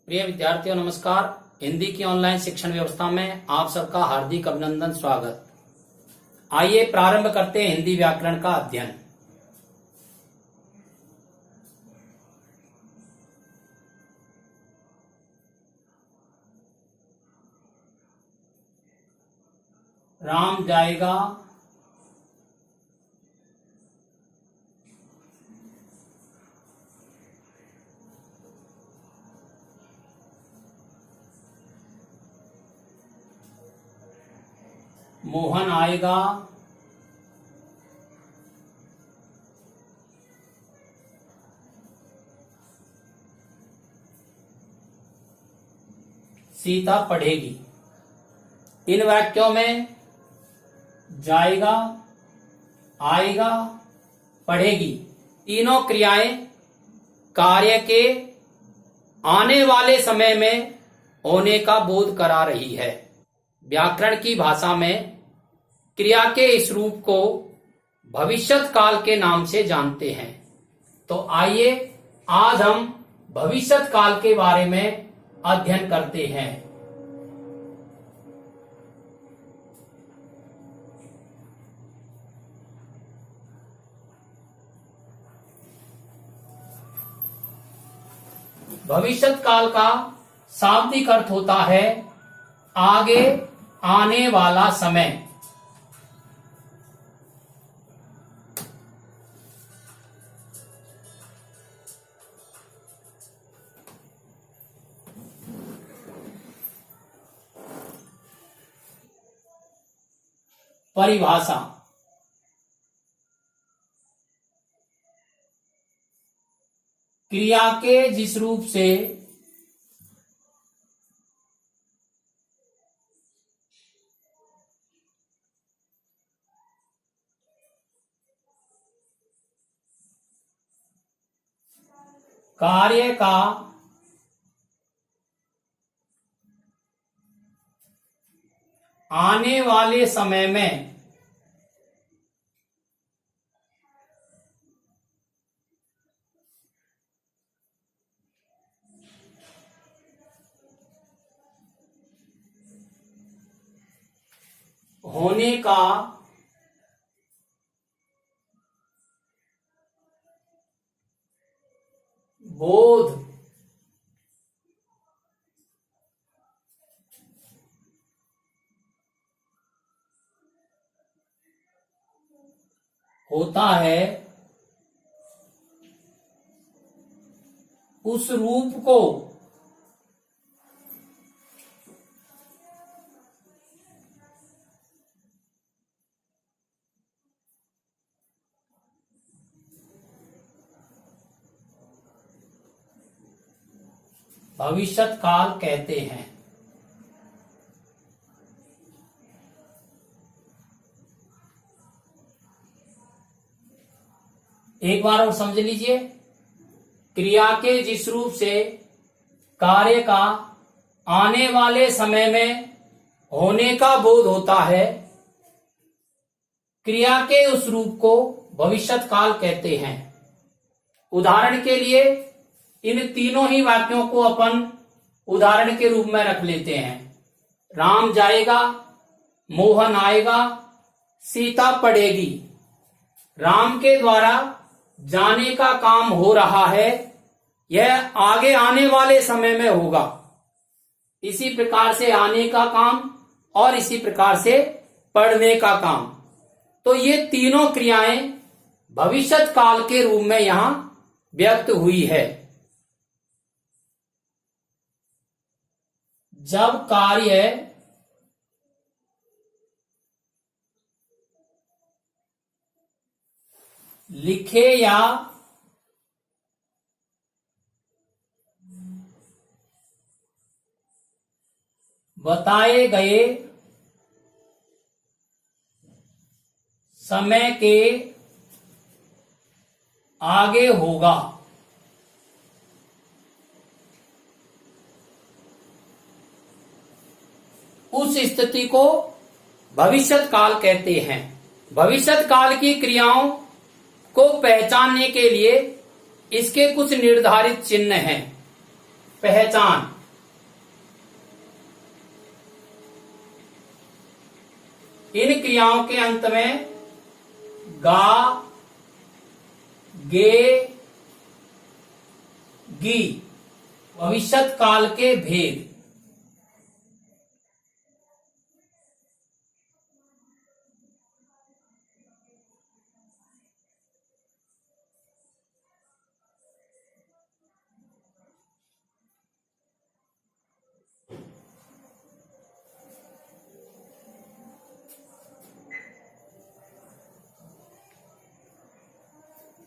प्रिय विद्यार्थियों नमस्कार। हिंदी की ऑनलाइन शिक्षण व्यवस्था में आप सबका हार्दिक अभिनंदन स्वागत। आइए प्रारंभ करते हैं हिंदी व्याकरण का अध्ययन। राम जाएगा, मोहन आएगा, सीता पढ़ेगी। इन वाक्यों में जाएगा, आएगा, पढ़ेगी तीनों क्रियाएं कार्य के आने वाले समय में होने का बोध करा रही है। व्याकरण की भाषा में क्रिया के इस रूप को भविष्यत काल के नाम से जानते हैं। तो आइए आज हम भविष्यत काल के बारे में अध्ययन करते हैं। भविष्यत काल का शाब्दिक अर्थ होता है आगे आने वाला समय। परिभाषा क्रिया के जिस रूप से कार्य का आने वाले समय में होने का बोध होता है, उस रूप को भविष्यत काल कहते हैं। एक बार और समझ लीजिए, क्रिया के जिस रूप से कार्य का आने वाले समय में होने का बोध होता है, क्रिया के उस रूप को भविष्यत काल कहते हैं। उदाहरण के लिए इन तीनों ही वाक्यों को अपन उदाहरण के रूप में रख लेते हैं। राम जाएगा, मोहन आएगा, सीता पढ़ेगी। राम के द्वारा जाने का काम हो रहा है, यह आगे आने वाले समय में होगा। इसी प्रकार से आने का काम और इसी प्रकार से पढ़ने का काम। तो ये तीनों क्रियाएं भविष्यत काल के रूप में यहां व्यक्त हुई है। जब कार्य लिखे या बताए गए समय के आगे होगा, उस स्थिति को भविष्यत काल कहते हैं। भविष्यत काल की क्रियाओं को पहचानने के लिए इसके कुछ निर्धारित चिन्ह हैं। पहचान इन क्रियाओं के अंत में गा, गे, गी भविष्यत काल के भेद।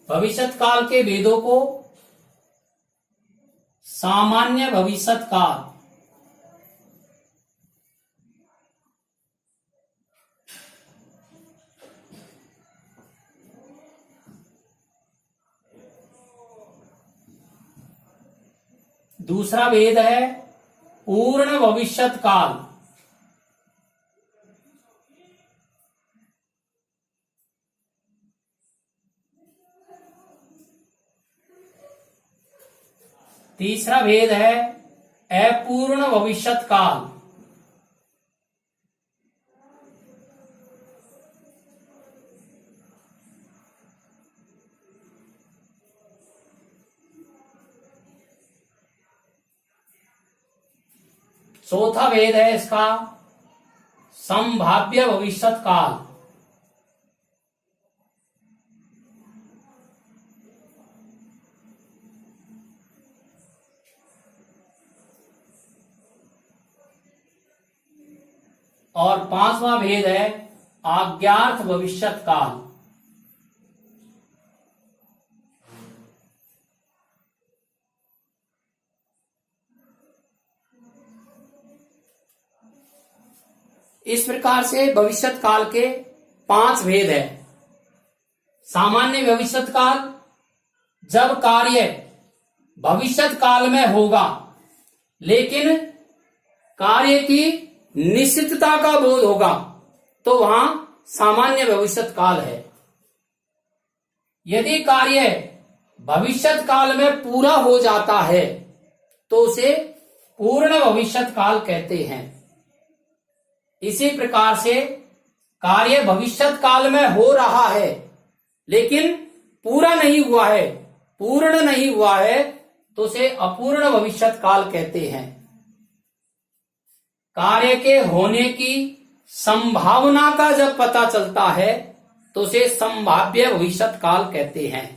भविष्यत काल के भेदों को सामान्य भविष्यत काल, दूसरा भेद है पूर्ण भविष्यत काल, तीसरा भेद है अपूर्ण भविष्यत काल, चौथा भेद है इसका संभाव्य भविष्यत काल। और पांचवा भेद है आज्ञार्थ भविष्यत काल। इस प्रकार से भविष्यत काल के 5 भेद है। सामान्य भविष्यत काल, जब कार्य भविष्यत काल में होगा लेकिन कार्य की निश्चितता का बोध होगा तो वहां सामान्य भविष्यत काल है। यदि कार्य भविष्यत काल में पूरा हो जाता है तो उसे पूर्ण भविष्यत काल कहते हैं। इसी प्रकार से कार्य भविष्यत काल में हो रहा है लेकिन पूरा नहीं हुआ है, पूर्ण नहीं हुआ है तो उसे अपूर्ण भविष्यत काल कहते हैं। कार्य के होने की संभावना का जब पता चलता है तो उसे संभाव्य भविष्यत काल कहते हैं।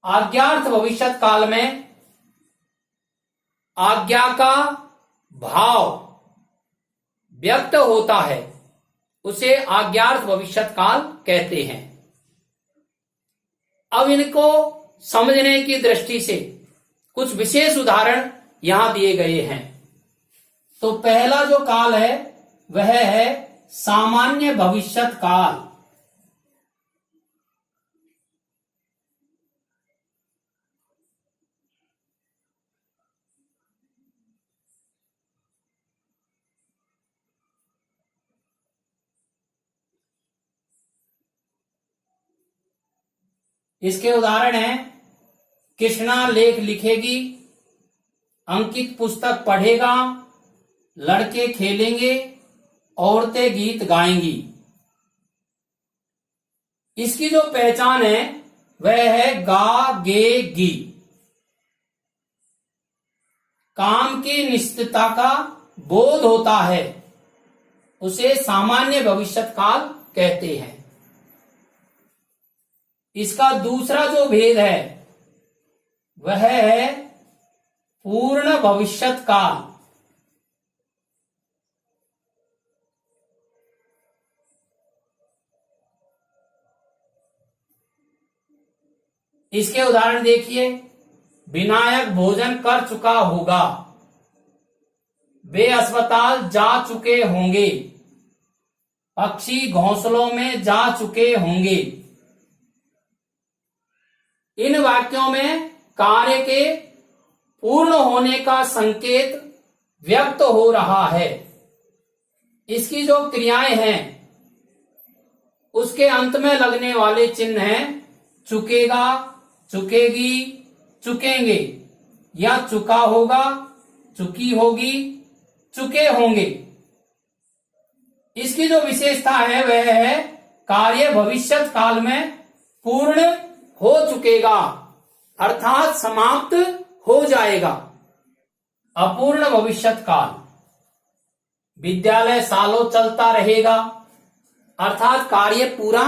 आज्ञार्थ भविष्यत काल में आज्ञा का भाव व्यक्त होता है, उसे आज्ञार्थ भविष्यत काल कहते हैं। अब इनको समझने की दृष्टि से कुछ विशेष उदाहरण यहां दिए गए हैं। तो पहला जो काल है वह है सामान्य भविष्यत काल। इसके उदाहरण हैं कृष्णा लेख लिखेगी, अंकित पुस्तक पढ़ेगा, लड़के खेलेंगे, औरतें गीत गाएंगी। इसकी जो पहचान है वह है गा, गे, गी। काम की निश्चितता का बोध होता है, उसे सामान्य भविष्यत काल कहते हैं। इसका दूसरा जो भेद है वह है पूर्ण भविष्यत काल। इसके उदाहरण देखिए, विनायक भोजन कर चुका होगा, वे अस्पताल जा चुके होंगे, पक्षी घोंसलों में जा चुके होंगे। इन वाक्यों में कार्य के पूर्ण होने का संकेत व्यक्त हो रहा है। इसकी जो क्रियाएं हैं उसके अंत में लगने वाले चिन्ह हैं चुकेगा, चुकेगी, चुकेंगे या चुका होगा, चुकी होगी, चुके होंगे। इसकी जो विशेषता है वह है कार्य भविष्यत काल में पूर्ण हो चुकेगा, अर्थात समाप्त हो जाएगा। अपूर्ण भविष्यत काल, विद्यालय सालों चलता रहेगा, अर्थात कार्य पूरा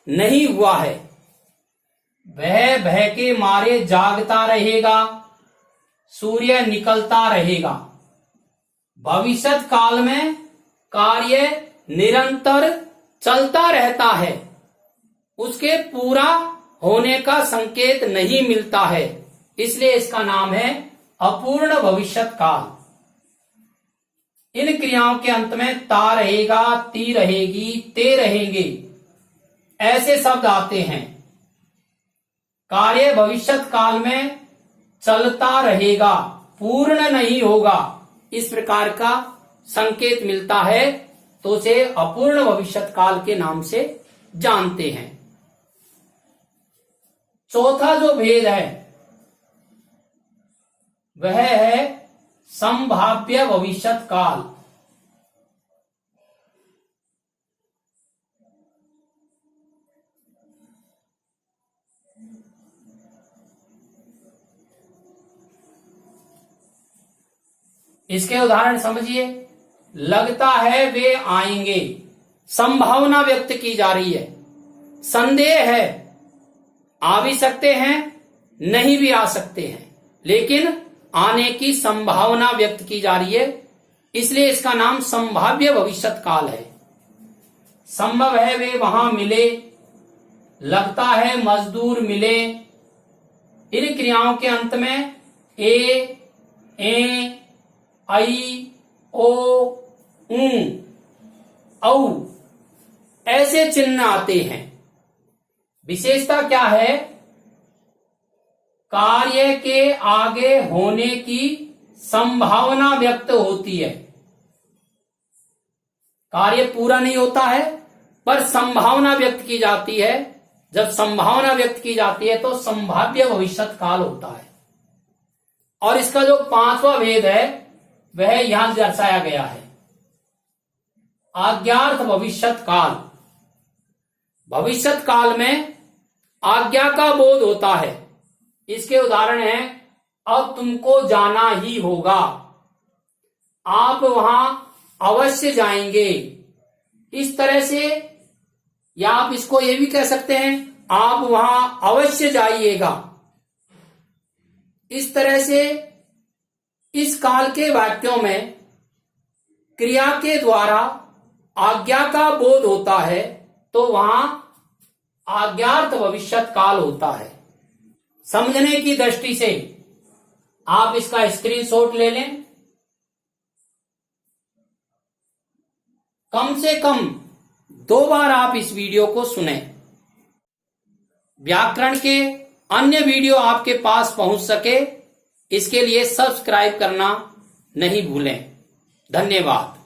नहीं हुआ है। वह भय के मारे जागता रहेगा, सूर्य निकलता रहेगा। भविष्यत काल में कार्य निरंतर चलता रहता है, उसके पूरा होने का संकेत नहीं मिलता है, इसलिए इसका नाम है अपूर्ण भविष्यत काल। इन क्रियाओं के अंत में ता रहेगा, ती रहेगी, ते रहेंगे, ऐसे शब्द आते हैं। कार्य भविष्यत काल में चलता रहेगा, पूर्ण नहीं होगा, इस प्रकार का संकेत मिलता है, तो उसे अपूर्ण भविष्यत काल के नाम से जानते हैं। चौथा जो भेद है वह है संभाव्य भविष्यत काल। इसके उदाहरण समझिए। लगता है वे आएंगे, संभावना व्यक्त की जा रही है। संदेह है, आ भी सकते हैं, नहीं भी आ सकते हैं, लेकिन आने की संभावना व्यक्त की जा रही है, इसलिए इसका नाम संभाव्य भविष्यत काल है। संभव है वे वहां मिले, लगता है मजदूर मिले। इन क्रियाओं के अंत में ए, आई, ओ, ऊ, औ ऐसे चिन्ह आते हैं। विशेषता क्या है? कार्य के आगे होने की संभावना व्यक्त होती है। कार्य पूरा नहीं होता है, पर संभावना व्यक्त की जाती है। जब संभावना व्यक्त की जाती है तो संभाव्य भविष्यत काल होता है। और इसका जो पांचवा भेद है वह यहां दर्शाया गया है, आज्ञार्थ भविष्यत काल। भविष्यत काल में आज्ञा का बोध होता है। इसके उदाहरण हैं, अब तुमको जाना ही होगा, आप वहां अवश्य जाएंगे। इस तरह से, या आप इसको ये भी कह सकते हैं, आप वहां अवश्य जाइएगा। इस तरह से इस काल के वाक्यों में क्रिया के द्वारा आज्ञा का बोध होता है, तो वहां आज्ञार्थ भविष्यत काल होता है। समझने की दृष्टि से आप इसका स्क्रीनशॉट ले लें। कम से कम 2 बार आप इस वीडियो को सुने। व्याकरण के अन्य वीडियो आपके पास पहुंच सके, इसके लिए सब्सक्राइब करना नहीं भूलें। धन्यवाद।